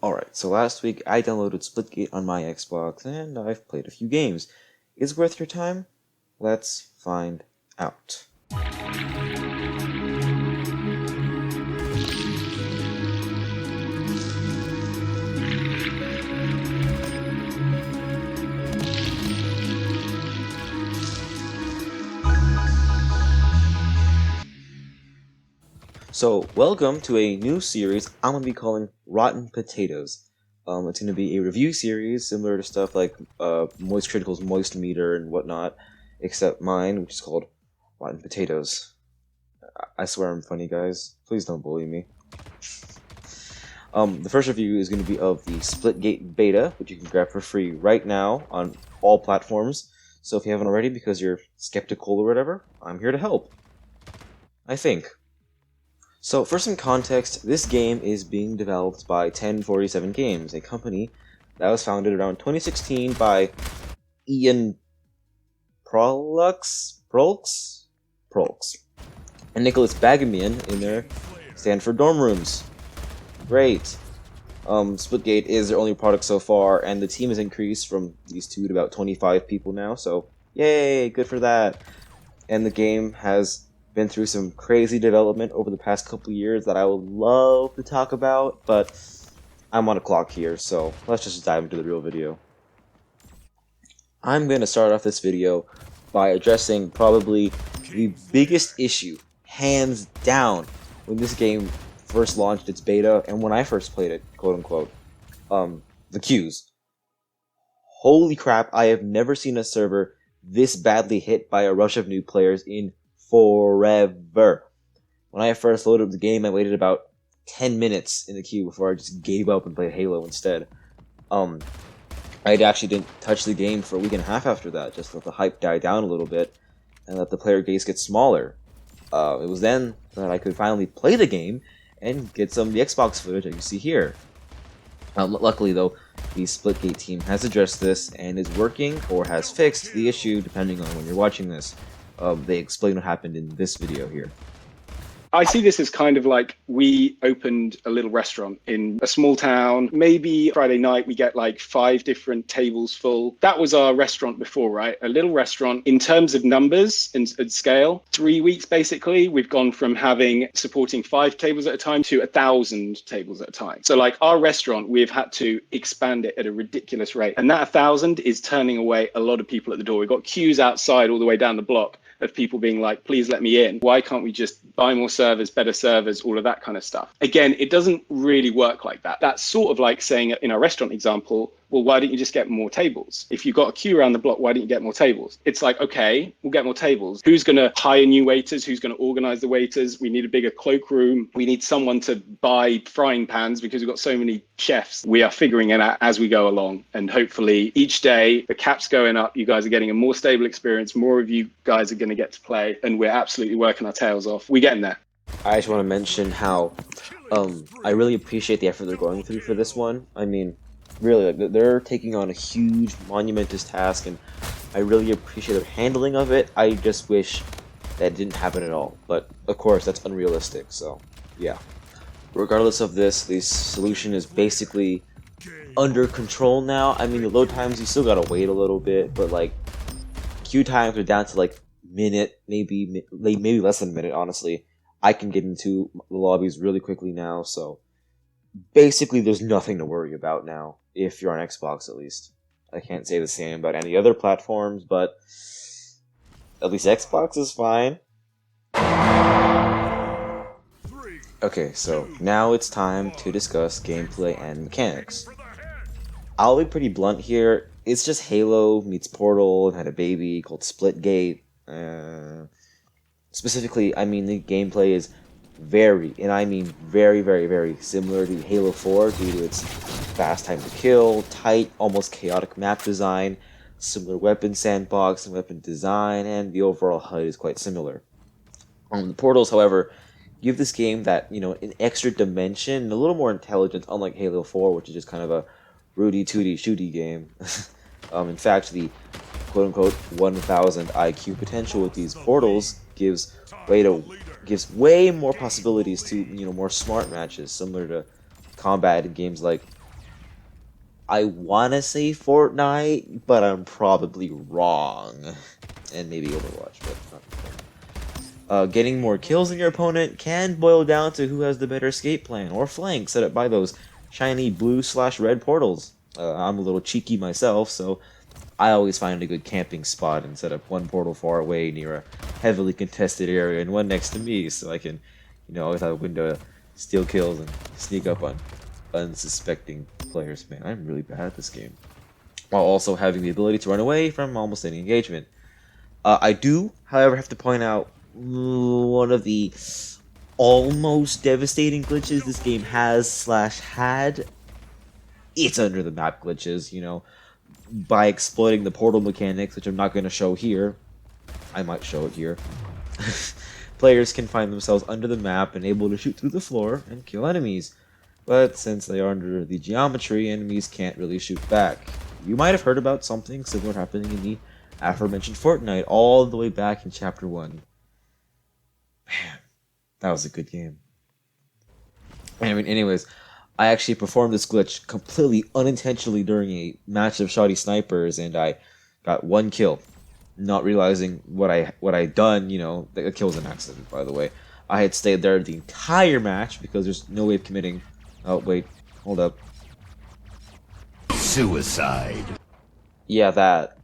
Alright, so last week I downloaded Splitgate on my Xbox, and I've played a few games. Is it worth your time? Let's find out. So, welcome to a new series I'm going to be calling Rotten Potatoes. It's going to be a review series similar to stuff like Moist Critical's Moist Meter and whatnot, except mine, which is called Rotten Potatoes. I swear I'm funny, guys. Please don't bully me. The first review is going to be of the Splitgate beta, which you can grab for free right now on all platforms. So if you haven't already because you're skeptical or whatever, I'm here to help. I think. So, for some context, this game is being developed by 1047 Games, a company that was founded around 2016 by Ian Prolux, and Nicholas Bagamian in their Stanford dorm rooms. Great. Splitgate is their only product so far, and the team has increased from these two to about 25 people now, so yay, good for that. And the game has been through some crazy development over the past couple years that I would love to talk about, but I'm on a clock here, so let's just dive into the real video. I'm going to start off this video by addressing probably the biggest issue, hands down, when this game first launched its beta, and when I first played it, quote-unquote, the queues. Holy crap, I have never seen a server this badly hit by a rush of new players in forever. When I first loaded up the game, I waited about 10 minutes in the queue before I just gave up and played Halo instead. I actually didn't touch the game for a week and a half after that, just let the hype die down a little bit and let the player base get smaller. It was then that I could finally play the game and get some of the Xbox footage that you see here. Luckily though, the Splitgate team has addressed this and is working or has fixed the issue depending on when you're watching this. They explain what happened in this video here. I see this as kind of like we opened a little restaurant in a small town. Maybe Friday night we get like 5 different tables full. That was our restaurant before, right? A little restaurant. In terms of numbers and scale, 3 weeks basically, we've gone from supporting 5 tables at a time to 1,000 tables at a time. So like our restaurant, we've had to expand it at a ridiculous rate. And that 1,000 is turning away a lot of people at the door. We've got queues outside all the way down the block of people being like, please let me in. Why can't we just buy more servers, better servers, all of that kind of stuff? Again, it doesn't really work like that. That's sort of like saying in our restaurant example, well, why don't you just get more tables? If you've got a queue around the block, why don't you get more tables? It's like, okay, we'll get more tables. Who's going to hire new waiters? Who's going to organize the waiters? We need a bigger cloakroom. We need someone to buy frying pans because we've got so many chefs. We are figuring it out as we go along. And hopefully each day the cap's going up. You guys are getting a more stable experience. More of you guys are going to get to play. And we're absolutely working our tails off. We're getting there. I just want to mention how I really appreciate the effort they're going through for this one. I mean, really, like, they're taking on a huge, monumentous task, and I really appreciate their handling of it. I just wish that didn't happen at all. But, of course, that's unrealistic, so, yeah. Regardless of this, the solution is basically under control now. I mean, the load times, you still gotta wait a little bit, but, like, queue times are down to, like, minute, maybe less than a minute, honestly. I can get into the lobbies really quickly now, so basically there's nothing to worry about now, if you're on Xbox at least. I can't say the same about any other platforms, but at least Xbox is fine. Okay, so now it's time to discuss gameplay and mechanics. I'll be pretty blunt here. It's just Halo meets Portal and had a baby called Splitgate. Specifically, I mean the gameplay is very, and I mean very, very, very similar to Halo 4 due to its fast time to kill, tight, almost chaotic map design, similar weapon sandbox and weapon design, and the overall HUD is quite similar. The Portals, however, give this game that, you know, an extra dimension and a little more intelligence, unlike Halo 4, which is just kind of a Rudy Tooty Shooty game. In fact, the quote-unquote 1,000 IQ potential with these portals gives way more possibilities to, you know, more smart matches, similar to combat in games like I want to say Fortnite, but I'm probably wrong. And maybe Overwatch, but not. Getting more kills than your opponent can boil down to who has the better escape plan or flank set up by those shiny blue/red portals. I'm a little cheeky myself, so I always find a good camping spot and set up one portal far away near a heavily contested area and one next to me, so I can, always have a window to steal kills and sneak up on unsuspecting players. Man, I'm really bad at this game. While also having the ability to run away from almost any engagement. I do, however, have to point out one of the almost devastating glitches this game has/had. It's under the map glitches, by exploiting the portal mechanics, which I'm not going to show here. I might show it here. Players can find themselves under the map and able to shoot through the floor and kill enemies. But since they are under the geometry, enemies can't really shoot back. You might have heard about something similar happening in the aforementioned Fortnite all the way back in Chapter 1. Man, that was a good game. Anyways, I actually performed this glitch completely unintentionally during a match of shoddy snipers, and I got one kill, not realizing what I'd done. The kill was an accident, by the way. I had stayed there the entire match because there's no way of committing. Oh wait, hold up. Suicide. Yeah, that.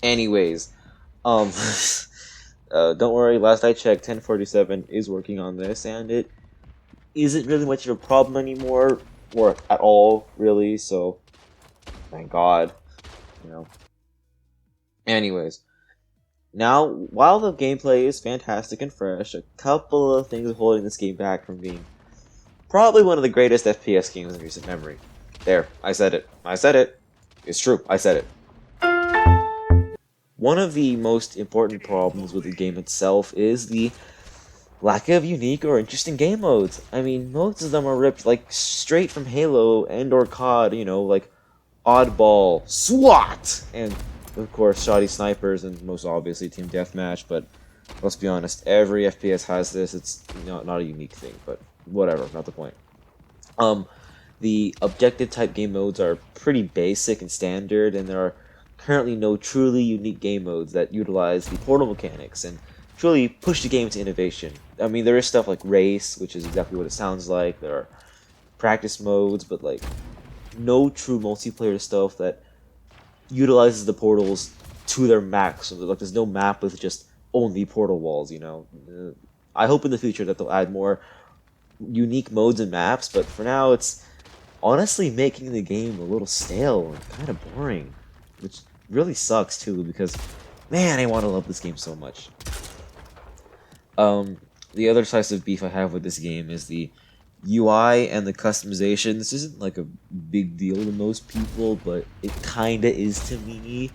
Anyways, don't worry. Last I checked, 1047 is working on this, and it isn't really much of a problem anymore, or at all, really, so thank God, Anyways, now, while the gameplay is fantastic and fresh, a couple of things are holding this game back from being probably one of the greatest FPS games in recent memory. There, I said it. I said it. It's true, I said it. One of the most important problems with the game itself is the lack of unique or interesting game modes. I mean, most of them are ripped straight from Halo and or COD, like Oddball, SWAT, and of course Shoddy Snipers, and most obviously Team Deathmatch. But let's be honest, every FPS has this. It's not a unique thing, but whatever, not the point. The objective type game modes are pretty basic and standard, and there are currently no truly unique game modes that utilize the portal mechanics and truly push the game to innovation. I mean, there is stuff like Race, which is exactly what it sounds like. There are practice modes, but no true multiplayer stuff that utilizes the portals to their max. So there's no map with just only portal walls. I hope in the future that they'll add more unique modes and maps, but for now it's honestly making the game a little stale and kind of boring, which really sucks too, because man, I want to love this game so much. The other slice of beef I have with this game is the UI and the customization. This isn't a big deal to most people, but it kinda is to me.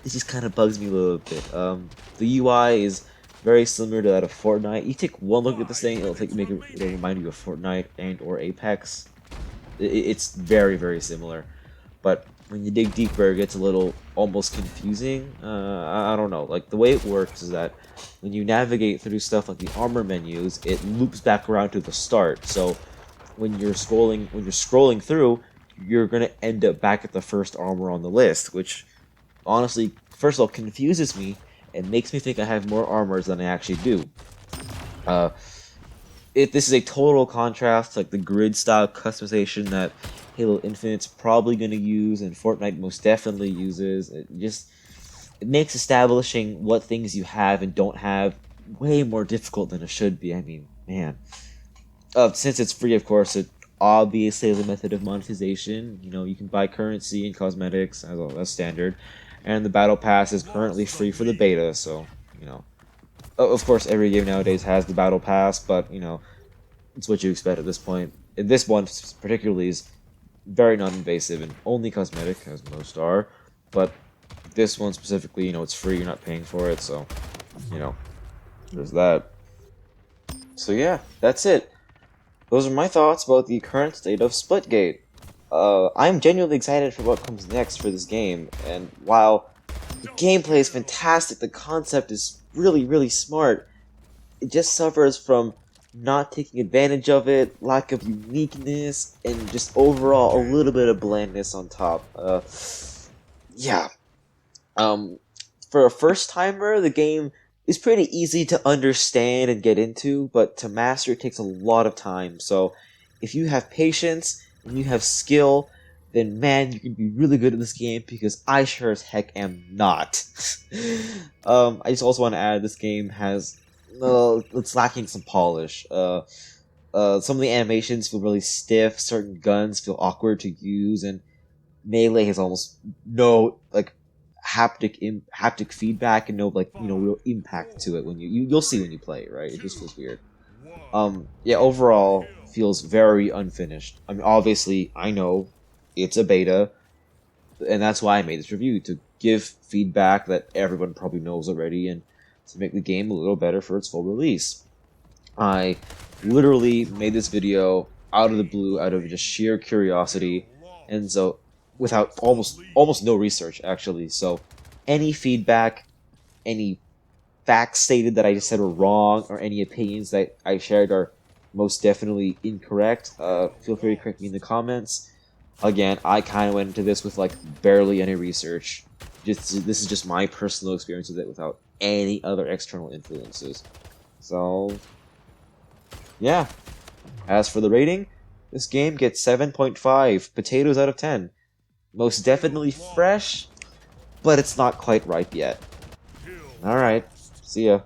It just kind of bugs me a little bit. The UI is very similar to that of Fortnite. You take one look at this thing, it'll remind you of Fortnite and or Apex. It's very, very similar. But when you dig deeper, it gets a little almost confusing. I don't know. The way it works is that when you navigate through stuff like the armor menus, it loops back around to the start. So when you're scrolling through, you're gonna end up back at the first armor on the list, which honestly, first of all, confuses me and makes me think I have more armors than I actually do. This is a total contrast to the grid style customization that Halo Infinite's probably going to use and Fortnite most definitely uses. It makes establishing what things you have and don't have way more difficult than it should be. I mean, man. Since it's free, of course, it obviously has a method of monetization. You can buy currency and cosmetics, as standard. And the Battle Pass is currently free for the beta, so, Of course, every game nowadays has the Battle Pass, but, it's what you expect at this point. And this one, particularly, is very non-invasive and only cosmetic, as most are. But this one specifically, it's free, you're not paying for it, so, there's that. So yeah, that's it. Those are my thoughts about the current state of Splitgate. I'm genuinely excited for what comes next for this game, and while the gameplay is fantastic, the concept is really, really smart, it just suffers from not taking advantage of it, lack of uniqueness, and just overall a little bit of blandness on top. Yeah. For a first timer, the game is pretty easy to understand and get into, but to master it takes a lot of time. So if you have patience and you have skill, then man, you can be really good at this game, because I sure as heck am not. I just also want to add, this game has it's lacking some polish. Some of the animations feel really stiff, certain guns feel awkward to use, and melee has almost no like haptic feedback and no real impact to it when you'll see when you play it, right? It just feels weird. Yeah, overall feels very unfinished. I mean, obviously I know it's a beta, and that's why I made this review, to give feedback that everyone probably knows already and to make the game a little better for its full release. I literally made this video out of the blue, out of just sheer curiosity, and so without almost no research actually. So any feedback, any facts stated that I just said were wrong, or any opinions that I shared are most definitely incorrect, feel free to correct me in the comments. Again, I kind of went into this with like barely any research. This is just my personal experience with it without any other external influences. So yeah. As for the rating, this game gets 7.5 potatoes out of 10. Most definitely fresh, but it's not quite ripe yet. Alright, see ya.